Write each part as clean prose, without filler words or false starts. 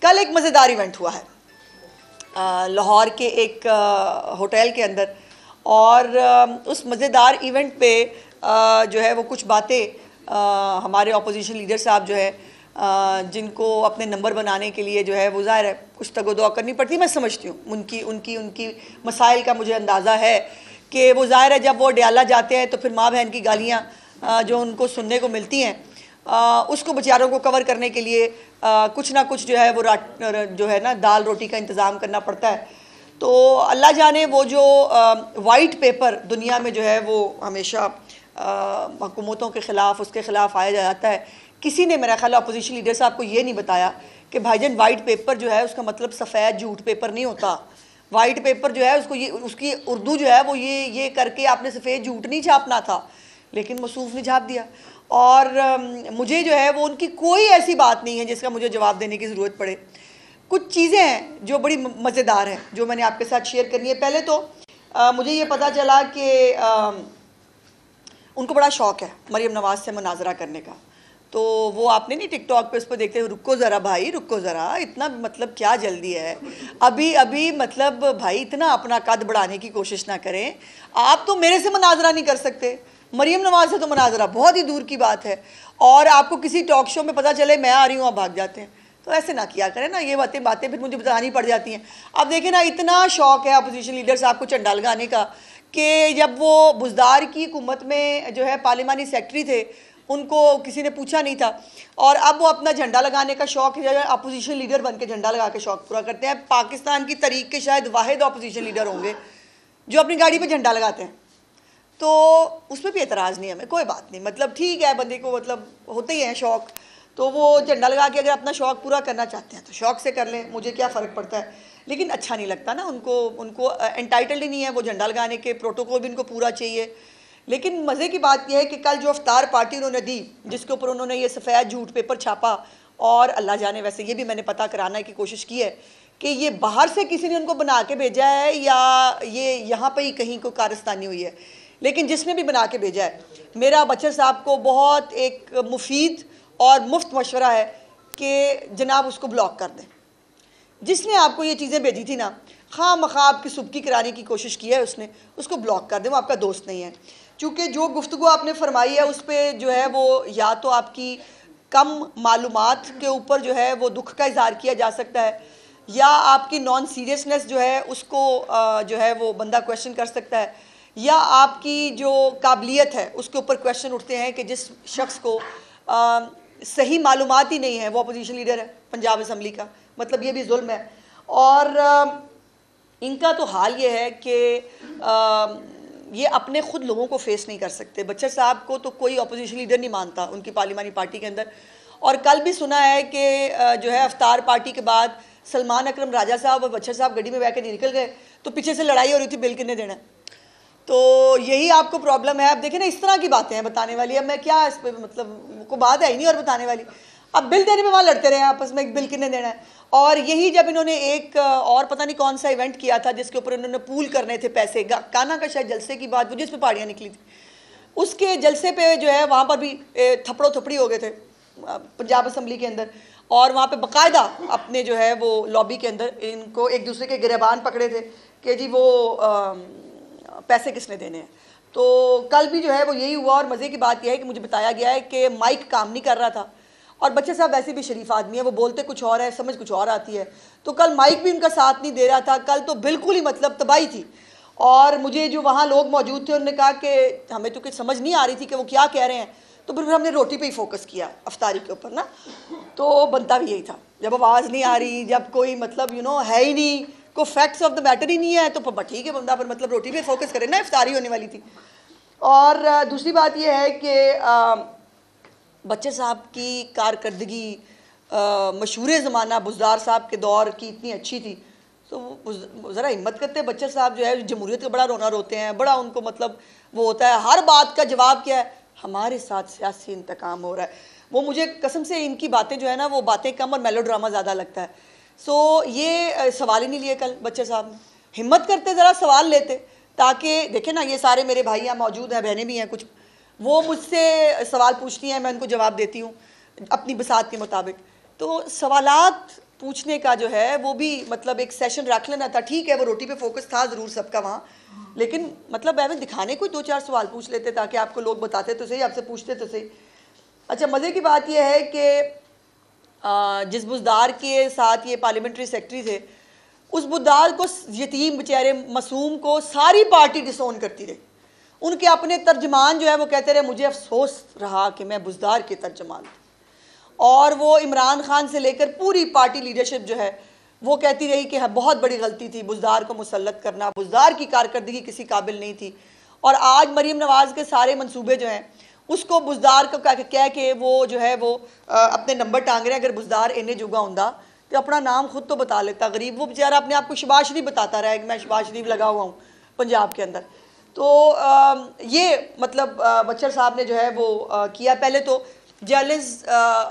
कल एक मज़ेदार इवेंट हुआ है लाहौर के एक होटल के अंदर, और उस मज़ेदार इवेंट पे जो है वो कुछ बातें हमारे अपोजिशन लीडर साहब जो है जिनको अपने नंबर बनाने के लिए जो है वो ज़ाहिर है कुछ तगोदो करनी पड़ती है। मैं समझती हूँ उनकी उनकी उनकी मसाइल का मुझे अंदाज़ा है कि वो ज़ाहिर है जब वो डयाला जाते हैं तो फिर माँ बहन की गालियाँ जो उनको सुनने को मिलती हैं उसको बेचारों को कवर करने के लिए कुछ ना कुछ जो है वो जो है ना दाल रोटी का इंतज़ाम करना पड़ता है। तो अल्लाह जाने वो जो वाइट पेपर दुनिया में जो है वो हमेशा हुकूमतों के ख़िलाफ़ उसके ख़िलाफ़ आया जाता है। किसी ने मेरा ख्याल अपोजिशन लीडर साहब को ये नहीं बताया कि भाईजान वाइट पेपर जो है उसका मतलब सफ़ेद झूठ पेपर नहीं होता। वाइट पेपर जो है उसको ये उसकी उर्दू जो है वो ये करके आपने सफ़ेद झूठ नहीं छापना था, लेकिन मसूफ़ ने छाप दिया। और मुझे जो है वो उनकी कोई ऐसी बात नहीं है जिसका मुझे जवाब देने की ज़रूरत पड़े। कुछ चीज़ें हैं जो बड़ी मज़ेदार हैं जो मैंने आपके साथ शेयर करनी है। पहले तो मुझे ये पता चला कि उनको बड़ा शौक़ है मरीम नवाज़ से मुनाजरा करने का। तो वो आपने नहीं टिकटॉक पे उस पर देखते हुए रुको ज़रा भाई रुको ज़रा, इतना मतलब क्या जल्दी है अभी अभी, मतलब भाई इतना अपना कद बढ़ाने की कोशिश ना करें। आप तो मेरे से मुनाजरा नहीं कर सकते, मरीम नवाज़ से तो मुनाजरा बहुत ही दूर की बात है। और आपको किसी टॉक शो में पता चले मैं आ रही हूँ आप भाग जाते हैं, तो ऐसे ना किया करें ना। ये बातें फिर मुझे बतानी पड़ जाती हैं। अब देखें ना, इतना शौक़ है अपोजिशन लीडर साहब को झंडा लगाने का कि जब वो बुज़दार की हुकूमत में जो है पार्लिमानी सेक्रेटरी थे उनको किसी ने पूछा नहीं था, और अब वो अपना झंडा लगाने का शौक़ जो है अपोजिशन लीडर बन के झंडा लगा के शौक़ पूरा करते हैं। पाकिस्तान की तारीख के शायद वाहिद अपोजिशन लीडर होंगे जो अपनी गाड़ी पर झंडा लगाते हैं। तो उसमें भी एतराज़ नहीं है हमें, कोई बात नहीं, मतलब ठीक है बंदे को मतलब होते ही हैं शौक़, तो वो झंडा लगा के अगर अपना शौक़ पूरा करना चाहते हैं तो शौक़ से कर लें, मुझे क्या फ़र्क पड़ता है। लेकिन अच्छा नहीं लगता ना, उनको एंटाइटल्ड ही नहीं है वो झंडा लगाने के, प्रोटोकॉल भी इनको पूरा चाहिए। लेकिन मज़े की बात यह है कि कल जो अफ्तार पार्टी उन्होंने दी जिसके ऊपर उन्होंने ये सफ़ेद झूठ पेपर छापा, और अल्लाह जाने वैसे ये भी मैंने पता कराने की कोशिश की है कि ये बाहर से किसी ने उनको बना के भेजा है या ये यहाँ पर ही कहीं को कारस्तानी हुई है, लेकिन जिसने भी बना के भेजा है मेरा बच्चर साहब को बहुत एक मुफीद और मुफ्त मशवरा है कि जनाब उसको ब्लॉक कर दें। जिसने आपको ये चीज़ें भेजी थी ना, खा मखा आपकी सुबकी कराने की कोशिश की है उसने, उसको ब्लॉक कर दें, वो आपका दोस्त नहीं है। चूँकि जो गुफ्तगू आपने फरमाई है उस पर जो है वो या तो आपकी कम मालूमात के ऊपर जो है वो दुख का इज़हार किया जा सकता है, या आपकी नॉन सीरियसनेस जो है उसको जो है वो बंदा क्वेश्चन कर सकता है, या आपकी जो काबिलियत है उसके ऊपर क्वेश्चन उठते हैं कि जिस शख्स को सही मालूमात ही नहीं है वो अपोजिशन लीडर है पंजाब असम्बली का, मतलब ये भी जुल्म है। और इनका तो हाल ये है कि ये अपने ख़ुद लोगों को फेस नहीं कर सकते। बच्चर साहब को तो कोई अपोजिशन लीडर नहीं मानता उनकी पार्लिमानी पार्टी के अंदर। और कल भी सुना है कि जो है अफ्तार पार्टी के बाद सलमान अकरम राजा साहब और बच्चर साहब गड्डी में बैठ के निकल गए तो पीछे से लड़ाई हो रही थी बिल कितने देना है। तो यही आपको प्रॉब्लम है। अब देखें ना, इस तरह की बातें हैं बताने वाली। अब मैं क्या इस पर मतलब को बात है ही नहीं और बताने वाली। अब बिल देने में वहाँ लड़ते रहे आपस में, एक बिल कितने देना है। और यही जब इन्होंने एक और पता नहीं कौन सा इवेंट किया था जिसके ऊपर इन्होंने पूल करने थे पैसे, काना का शायद जलसे की बात, वो जिस पे पहाड़ियाँ निकली थी, उसके जलसे पे जो है वहाँ पर भी थपड़ो थपड़ी हो गए थे पंजाब असम्बली के अंदर। और वहाँ पे बाकायदा अपने जो है वो लॉबी के अंदर इनको एक दूसरे के गिरबान पकड़े थे कि जी वो पैसे किसने देने हैं। तो कल भी जो है वो यही हुआ। और मज़े की बात यह है कि मुझे बताया गया है कि माइक काम नहीं कर रहा था, और बच्चे साहब वैसे भी शरीफ आदमी है, वो बोलते कुछ और है समझ कुछ और आती है। तो कल माइक भी उनका साथ नहीं दे रहा था। कल तो बिल्कुल ही मतलब तबाही थी। और मुझे जो वहाँ लोग मौजूद थे उन्होंने कहा कि हमें तो कुछ समझ नहीं आ रही थी कि वो क्या कह रहे हैं। तो फिर हमने रोटी पे ही फोकस किया अफ्तारी के ऊपर ना, तो बनता भी यही था। जब आवाज़ नहीं आ रही, जब कोई मतलब है ही नहीं, कोई फैक्ट्स ऑफ द मैटर ही नहीं है, तो ठीक है बंदा पर मतलब रोटी पे फोकस करे ना, इफ्तारी होने वाली थी। और दूसरी बात यह है कि बच्चे साहब की कारकर्दगी मशहूर ज़माना बुज़दार साहब के दौर की इतनी अच्छी थी, तो वो ज़रा हिम्मत करते हैं बच्चे साहब जो है जमहूरियत का बड़ा रोना रोते हैं, बड़ा उनको मतलब वो होता है। हर बात का जवाब क्या है, हमारे साथ सियासी इंतकाम हो रहा है। वो मुझे कसम से इनकी बातें जो है ना वो बातें कम और मेलो ड्रामा ज़्यादा लगता है। सो ये सवाल ही नहीं लिए कल बच्चे साहब ने। हिम्मत करते ज़रा सवाल लेते, ताकि देखें ना ये सारे मेरे भाई यहाँ मौजूद हैं, बहनें भी हैं कुछ, वो मुझसे सवाल पूछती हैं, मैं उनको जवाब देती हूँ अपनी बसात के मुताबिक। तो सवालात पूछने का जो है वो भी मतलब एक सेशन रख लेना था। ठीक है, वो रोटी पे फोकस था ज़रूर सबका वहाँ, लेकिन मतलब मैं दिखाने को 2-4 सवाल पूछ लेते ताकि आपको लोग बताते तो सही, आपसे पूछते तो सही। अच्छा, मज़े की बात यह है कि जिस बुज़दार के साथ ये पार्लियामेंट्री सेक्रेटरी थे, उस बुज़दार को, यतीम बेचारे मासूम को सारी पार्टी डिसोन करती रही। उनके अपने तर्जमान जो है वो कहते रहे मुझे अफसोस रहा कि मैं बुज़दार के तर्जमान थी, और वो इमरान खान से लेकर पूरी पार्टी लीडरशिप जो है वो कहती रही कि हाँ बहुत बड़ी गलती थी बुज़दार को मुसल्लत करना, बुज़दार की कारकर्दगी किसी काबिल नहीं थी। और आज मरीम नवाज़ के सारे मंसूबे जो हैं उसको बुज़दार को कह के वो जो है वो अपने नंबर टांग रहे हैं। अगर बुज़दार इन्हें जुगा होंदा तो अपना नाम खुद तो बता लेता गरीब, वो बेचारा अपने आप को शहबाज शरीफ बताता रहा है कि मैं शहबाज शरीफ लगा हुआ हूँ पंजाब के अंदर। तो ये मतलब बच्चर साहब ने जो है वो किया। पहले तो जर्नलिस्ट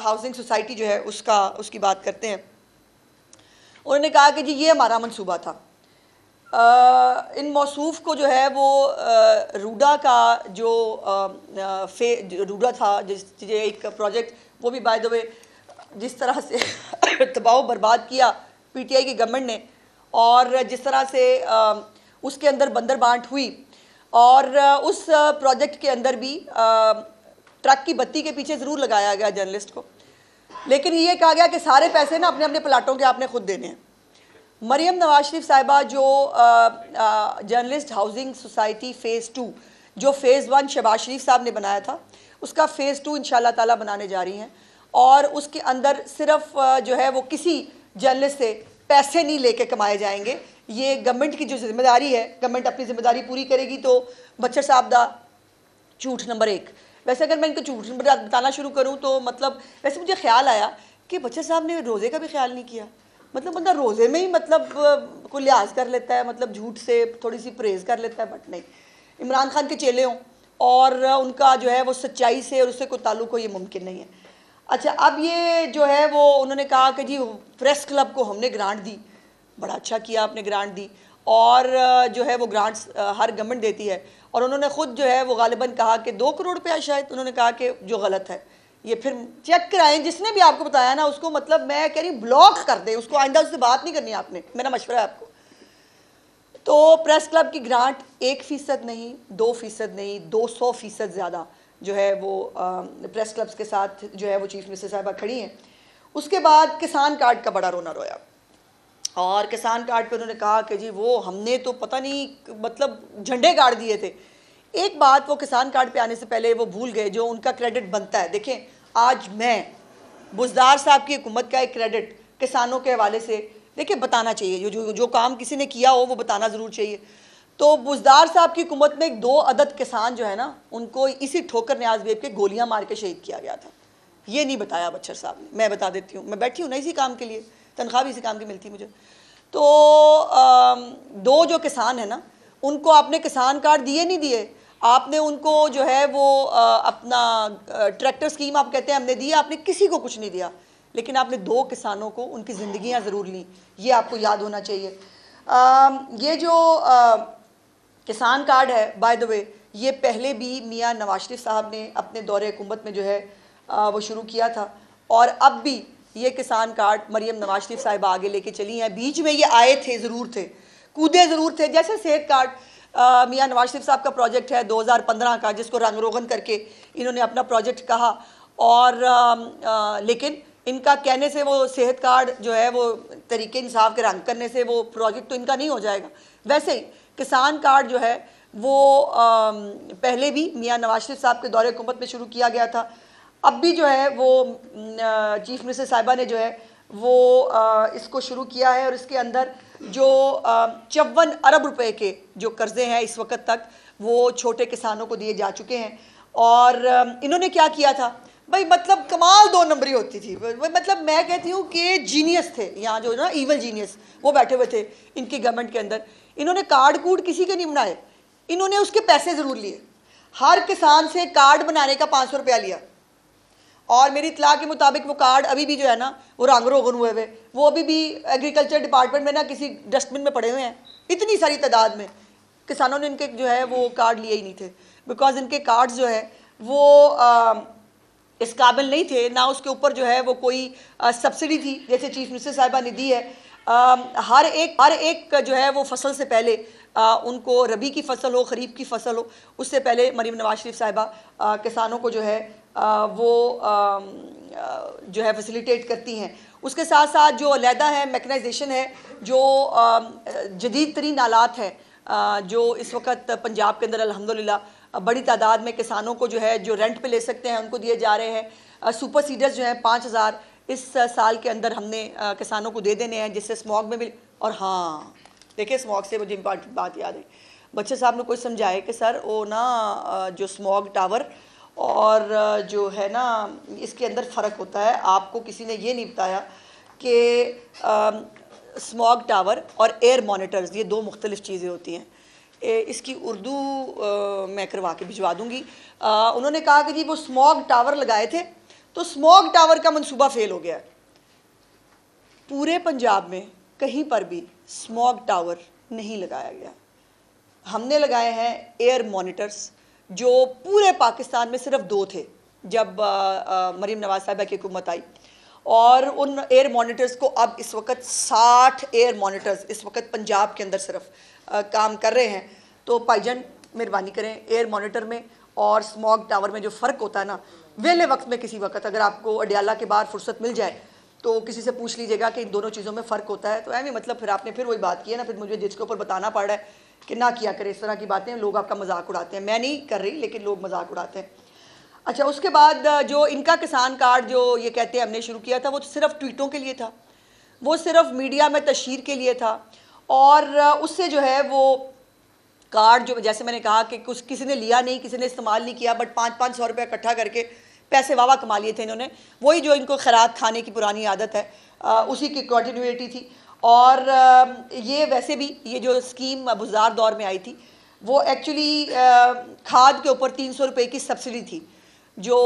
हाउसिंग सोसाइटी जो है उसकी बात करते हैं। उन्होंने कहा कि जी ये हमारा मंसूबा था। इन मौसूफ को जो है वो रूडा का जो रूडा था जिस एक प्रोजेक्ट, वो भी बाय द वे जिस तरह से तबाह बर्बाद किया पीटीआई की गवर्नमेंट ने, और जिस तरह से उसके अंदर बंदर बांट हुई, और उस प्रोजेक्ट के अंदर भी ट्रक की बत्ती के पीछे ज़रूर लगाया गया जर्नलिस्ट को, लेकिन ये कहा गया कि सारे पैसे ना अपने अपने प्लाटों के आपने खुद देने हैं। मरीम नवाज शरीफ साहिबा जो जर्नलिस्ट हाउसिंग सोसाइटी फ़ेज़ 2, जो फ़ेज़ 1 शहबाज शरीफ साहब ने बनाया था, उसका फ़ेज़ 2 इंशाल्लाह ताला बनाने जा रही हैं। और उसके अंदर सिर्फ जो है वो किसी जर्नलिस्ट से पैसे नहीं लेके कमाए जाएंगे। ये गवर्नमेंट की जो जिम्मेदारी है, गवर्नमेंट अपनी जिम्मेदारी पूरी करेगी। तो बच्चर साहब दा झूठ नंबर 1। वैसे अगर मैं इनको झूठ बताना शुरू करूं तो मतलब वैसे मुझे ख्याल आया कि बच्चर साहब ने रोज़े का भी ख्याल नहीं किया। मतलब बंदा रोज़े में ही मतलब को लिहाज कर लेता है, मतलब झूठ से थोड़ी सी परहेज़ कर लेता है, बट नहीं, इमरान खान के चेले हों और उनका जो है वो सच्चाई से और उससे कोई ताल्लुक़ हो, ये मुमकिन नहीं है। अच्छा, अब ये जो है वो उन्होंने कहा कि जी प्रेस क्लब को हमने ग्रांट दी। बड़ा अच्छा किया आपने, ग्रांट दी, और जो है वो ग्रांट्स हर गवर्नमेंट देती है। और उन्होंने ख़ुद जो है वो गालिबन कहा कि 2 करोड़ रुपया शायद उन्होंने कहा कि जो गलत है ये फिर चेक कराएं। जिसने भी आपको बताया ना उसको मतलब मैं कह रही ब्लॉक कर दे उसको, आइंदा उससे बात नहीं करनी आपने, मेरा मशवरा है आपको। तो प्रेस क्लब की ग्रांट 1% नहीं, 2% नहीं, 200% ज़्यादा जो है वो प्रेस क्लब्स के साथ जो है वो चीफ मिनिस्टर साहिबा खड़ी हैं। उसके बाद किसान कार्ड का बड़ा रोना रोया, और किसान कार्ड पे उन्होंने कहा कि जी वो हमने तो पता नहीं मतलब झंडे गाड़ दिए थे। एक बात वो किसान कार्ड पे आने से पहले वो भूल गए जो उनका क्रेडिट बनता है। देखें, आज मैं बुज़दार साहब की हुकूमत का एक क्रेडिट किसानों के हवाले से देखिए बताना चाहिए, जो काम किसी ने किया हो वो बताना ज़रूर चाहिए। तो बुज़दार साहब की हुकूमत में 2 अदद किसान जो है ना उनको इसी ठोकर न्याज वेब के गोलियां मार के शहीद किया गया था। ये नहीं बताया बच्चर साहब ने, मैं बता देती हूँ, मैं बैठी हूँ ना इसी काम के लिए, तनख्वाह भी इसी काम की मिलती मुझे। तो 2 जो किसान है ना उनको आपने किसान कार्ड दिए नहीं दिए, आपने उनको जो है वो अपना ट्रैक्टर स्कीम आप कहते हैं हमने दिया, आपने किसी को कुछ नहीं दिया, लेकिन आपने 2 किसानों को उनकी ज़िंदगियाँ ज़रूर ली, ये आपको याद होना चाहिए। ये जो किसान कार्ड है बाय द वे, ये पहले भी मियाँ नवाज शरीफ साहब ने अपने दौरे हुकूमत में जो है वो शुरू किया था, और अब भी ये किसान कार्ड मरीम नवाज शरीफ साहिबा आगे लेके चली हैं। बीच में ये आए थे, ज़रूर थे, कूदे ज़रूर थे। जैसे सेहत कार्ड मियाँ नवाज शरीफ साहब का प्रोजेक्ट है 2015 का, जिसको रंग रोगन करके इन्होंने अपना प्रोजेक्ट कहा, और लेकिन इनका कहने से वो सेहत कार्ड जो है वो तरीके इंसाफ के रंग करने से वो प्रोजेक्ट तो इनका नहीं हो जाएगा। वैसे ही किसान कार्ड जो है वो पहले भी मियाँ नवाज शरीफ साहब के दौरे हुकूमत में शुरू किया गया था, अब भी जो है वो चीफ मिनिस्टर साहिबा ने जो है वो इसको शुरू किया है। और इसके अंदर जो 54 अरब रुपए के जो कर्जे हैं इस वक्त तक वो छोटे किसानों को दिए जा चुके हैं। और इन्होंने क्या किया था भाई, मतलब कमाल 2 नंबरी होती थी। मतलब मैं कहती हूँ कि जीनियस थे यहाँ जो ना, ईवल जीनियस वो बैठे हुए थे इनकी गवर्नमेंट के अंदर। इन्होंने कार्ड कूड किसी के नहीं बनाए, इन्होंने उसके पैसे ज़रूर लिए। हर किसान से कार्ड बनाने का 500 रुपया लिया, और मेरी इतला के मुताबिक वो कार्ड अभी भी जो है ना वो रंग रोगन हुए हुए, वो अभी भी एग्रीकल्चर डिपार्टमेंट में ना किसी डस्टबिन में पड़े हुए हैं। इतनी सारी तादाद में किसानों ने इनके जो है वो कार्ड लिए ही नहीं थे, बिकॉज इनके कार्ड्स जो है वो इस काबिल नहीं थे, ना उसके ऊपर जो है वो कोई सब्सिडी थी जैसे चीफ मिनिस्टर साहिबा ने दी है। हर एक जो है वो फसल से पहले उनको रबी की फसल हो, खरीफ की फसल हो, उससे पहले मरीम नवाज शरीफ साहिबा किसानों को जो है वो जो है फैसिलिटेट करती हैं। उसके साथ साथ जो अलहदा है मैकनाइजेशन है, जो जदीद तरीन आलात है जो इस वक्त पंजाब के अंदर अल्हम्दुलिल्लाह बड़ी तादाद में किसानों को जो है जो रेंट पे ले सकते हैं उनको दिए जा रहे हैं। सुपर सीडर्स जो हैं 5000 इस साल के अंदर हमने किसानों को दे देने हैं, जिससे स्मॉग में भी। और हाँ देखिए, स्मॉग से मुझे इम्पॉर्टेंट बात याद है, बच्चे साहब ने कोई समझाए कि सर वो ना जो स्मॉग टावर और जो है ना इसके अंदर फ़र्क होता है। आपको किसी ने ये नहीं बताया कि स्मॉग टावर और एयर मॉनिटर्स ये दो मुख्तलिफ चीज़ें होती हैं। इसकी उर्दू मैं करवा के भिजवा दूँगी। उन्होंने कहा कि जी वो स्मॉग टावर लगाए थे तो स्मॉग टावर का मंसूबा फेल हो गया। पूरे पंजाब में कहीं पर भी स्मॉग टावर नहीं लगाया गया। हमने लगाए हैं एयर मॉनिटर्स, जो पूरे पाकिस्तान में सिर्फ 2 थे जब मरीम नवाज साहिबा की हुकूमत आई, और उन एयर मॉनिटर्स को अब इस वक्त 60 एयर मॉनिटर्स इस वक्त पंजाब के अंदर सिर्फ काम कर रहे हैं। तो भाईजान मेहरबानी करें, एयर मॉनिटर में और स्मॉग टावर में जो फ़र्क होता है ना, वेले वक्त में किसी वक्त अगर आपको अडियाला के बाद फुर्सत मिल जाए तो किसी से पूछ लीजिएगा कि इन दोनों चीज़ों में फ़र्क होता है। तो ऐਵੇਂ मतलब फिर आपने फिर वही बात की है ना, फिर मुझे जिसके ऊपर बताना पड़ रहा है कि ना किया करें इस तरह की बातें, लोग आपका मजाक उड़ाते हैं। मैं नहीं कर रही लेकिन लोग मजाक उड़ाते हैं। अच्छा, उसके बाद जो इनका किसान कार्ड जो ये कहते हैं हमने शुरू किया था, वो सिर्फ ट्वीटों के लिए था, वो सिर्फ मीडिया में तशहीर के लिए था। और उससे जो है वो कार्ड जो जैसे मैंने कहा कि कुछ किसी ने लिया नहीं, किसी ने इस्तेमाल नहीं किया, बट 500-500 रुपये इकट्ठा करके पैसे वावा कमा लिए थे इन्होंने। वही जो इनको खैरात खाने की पुरानी आदत है, उसी की कंटिन्यूटी थी। और ये वैसे भी ये जो स्कीम बुज़दार दौर में आई थी वो एक्चुअली खाद के ऊपर 300 रुपये की सब्सिडी थी, जो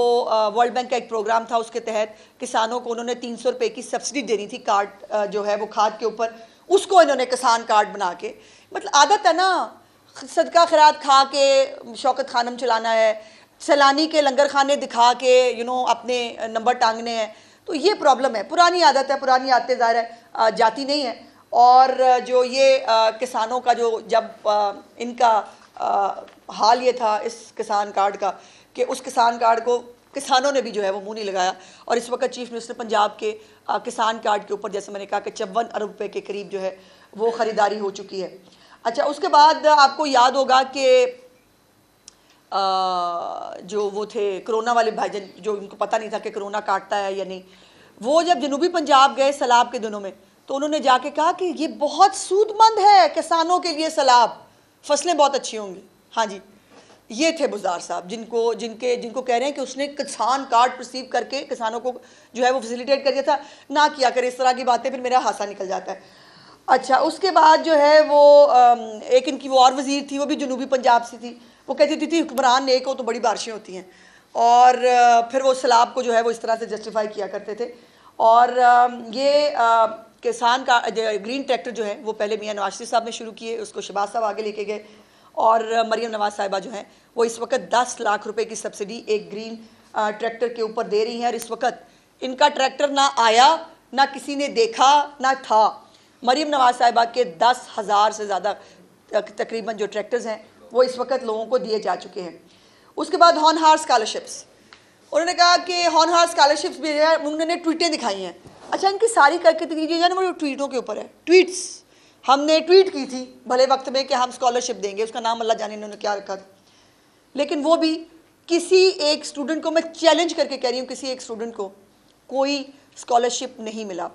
वर्ल्ड बैंक का एक प्रोग्राम था। उसके तहत किसानों को उन्होंने 300 रुपये की सब्सिडी देनी थी कार्ड जो है वो खाद के ऊपर, उसको इन्होंने किसान कार्ड बना के, मतलब आदत है ना सदका खैरात खा के शौकत खानम चलाना है, सैलानी के लंगर खाने दिखा के अपने नंबर टांगने हैं। तो ये प्रॉब्लम है, पुरानी आदत है, पुरानी आदतें ज़ाहिर है जाती नहीं है। और जो ये किसानों का जो जब इनका हाल ये था इस किसान कार्ड का कि उस किसान कार्ड को किसानों ने भी जो है वो मुंह नहीं लगाया। और इस वक्त चीफ मिनिस्टर पंजाब के किसान कार्ड के ऊपर जैसे मैंने कहा कि 54 अरब रुपए के करीब जो है वो ख़रीदारी हो चुकी है। अच्छा, उसके बाद आपको याद होगा कि जो वो थे कोरोना वाले भाईजान, जो उनको पता नहीं था कि कोरोना काटता है या नहीं, वो जब जनूबी पंजाब गए सैलाब के दिनों में तो उन्होंने जाके कहा कि ये बहुत सूदमंद है किसानों के लिए सैलाब, फसलें बहुत अच्छी होंगी। हाँ जी, ये थे बुज़दार साहब जिनको कह रहे हैं कि उसने किसान कार्ड रिसीव करके किसानों को जो है वो फैसिलिटेट कर दिया था। ना किया करे इस तरह की बातें, फिर मेरा हासा निकल जाता है। अच्छा, उसके बाद जो है वो एक इनकी वो और वज़ीर थी, वो भी जनूबी पंजाब से थी। वो कहती थी हुक्मरान नेक हो तो बड़ी बारिशें होती हैं, और फिर वो सैलाब को जो है वो इस तरह से जस्टिफाई किया करते थे। और ये किसान का ग्रीन ट्रैक्टर जो है वो पहले मियाँ नवाज शरीफ साहब ने शुरू किए, उसको शहबाज साहब आगे लेके गए, और मरीम नवाज साहिबा जो हैं वो इस वक्त 10 लाख रुपए की सब्सिडी एक ग्रीन ट्रैक्टर के ऊपर दे रही हैं। और इस वक्त इनका ट्रैक्टर ना आया, ना किसी ने देखा, ना था। मरीम नवाज साहिबा के 10,000 से ज़्यादा तकरीबन जो ट्रैक्टर्स हैं वो इस वक्त लोगों को दिए जा चुके हैं। उसके बाद हॉनहार स्कॉलरशिप्स, उन्होंने कहा कि हॉनहार स्कॉलरशिप्स भी है, उन्होंने ट्वीटें दिखाई हैं। अच्छा, इनकी सारी करके दीजिए ना, वो ट्वीटों के ऊपर है। ट्वीट्स हमने ट्वीट की थी भले वक्त में कि हम स्कॉलरशिप देंगे, उसका नाम अल्लाह जाने इन्होंने क्या रखा था, लेकिन वो भी किसी एक स्टूडेंट को, मैं चैलेंज करके कह रही हूँ, किसी एक स्टूडेंट को कोई स्कॉलरशिप नहीं मिला।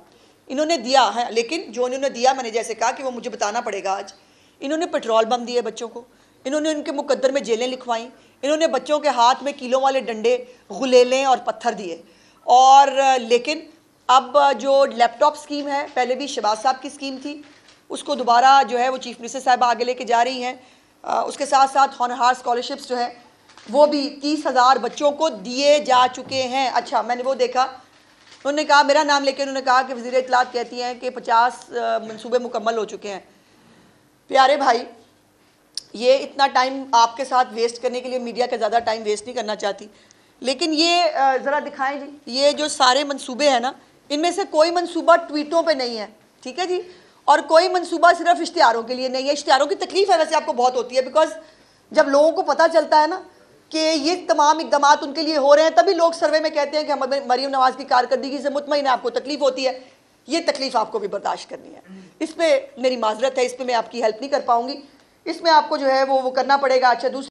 इन्होंने दिया है, लेकिन जो इन्होंने दिया, मैंने जैसे कहा कि वो मुझे बताना पड़ेगा आज, इन्होंने पेट्रोल बम दिए बच्चों को, इन्होंने उनके मुकद्दर में जेलें लिखवाई, इन्होंने बच्चों के हाथ में किलो वाले डंडे, गुलेलें और पत्थर दिए। और लेकिन अब जो लैपटॉप स्कीम है, पहले भी शहबाज साहब की स्कीम थी, उसको दोबारा जो है वो चीफ मिनिस्टर साहब आगे लेके जा रही हैं। उसके साथ साथ हॉनहार स्कॉलरशिप्स जो है वो भी 30,000 बच्चों को दिए जा चुके हैं। अच्छा, मैंने वो देखा, उन्होंने कहा मेरा नाम लेके, उन्होंने कहा कि वज़ीर इत्तलात कहती हैं कि 50 मंसूबे मुकम्मल हो चुके हैं। प्यारे भाई, ये इतना टाइम आपके साथ वेस्ट करने के लिए मीडिया का ज़्यादा टाइम वेस्ट नहीं करना चाहती, लेकिन ये ज़रा दिखाएं जी, ये जो सारे मंसूबे हैं ना, इनमें से कोई मंसूबा ट्वीटों पे नहीं है, ठीक है जी, और कोई मंसूबा सिर्फ इश्तिहारों के लिए नहीं है। इश्तिहारों की तकलीफ है वैसे आपको बहुत होती है, बिकॉज जब लोगों को पता चलता है ना कि ये तमाम इकदाम उनके लिए हो रहे हैं, तभी लोग सर्वे में कहते हैं कि हम मरीम नवाज की कारकर्दगी से मुतमईन है, आपको तकलीफ होती है। ये तकलीफ आपको भी बर्दाश्त करनी है, इस पर मेरी माजरत है, इस पर मैं आपकी हेल्प नहीं कर पाऊंगी, इसमें आपको जो है वो करना पड़ेगा। अच्छा, दूसरी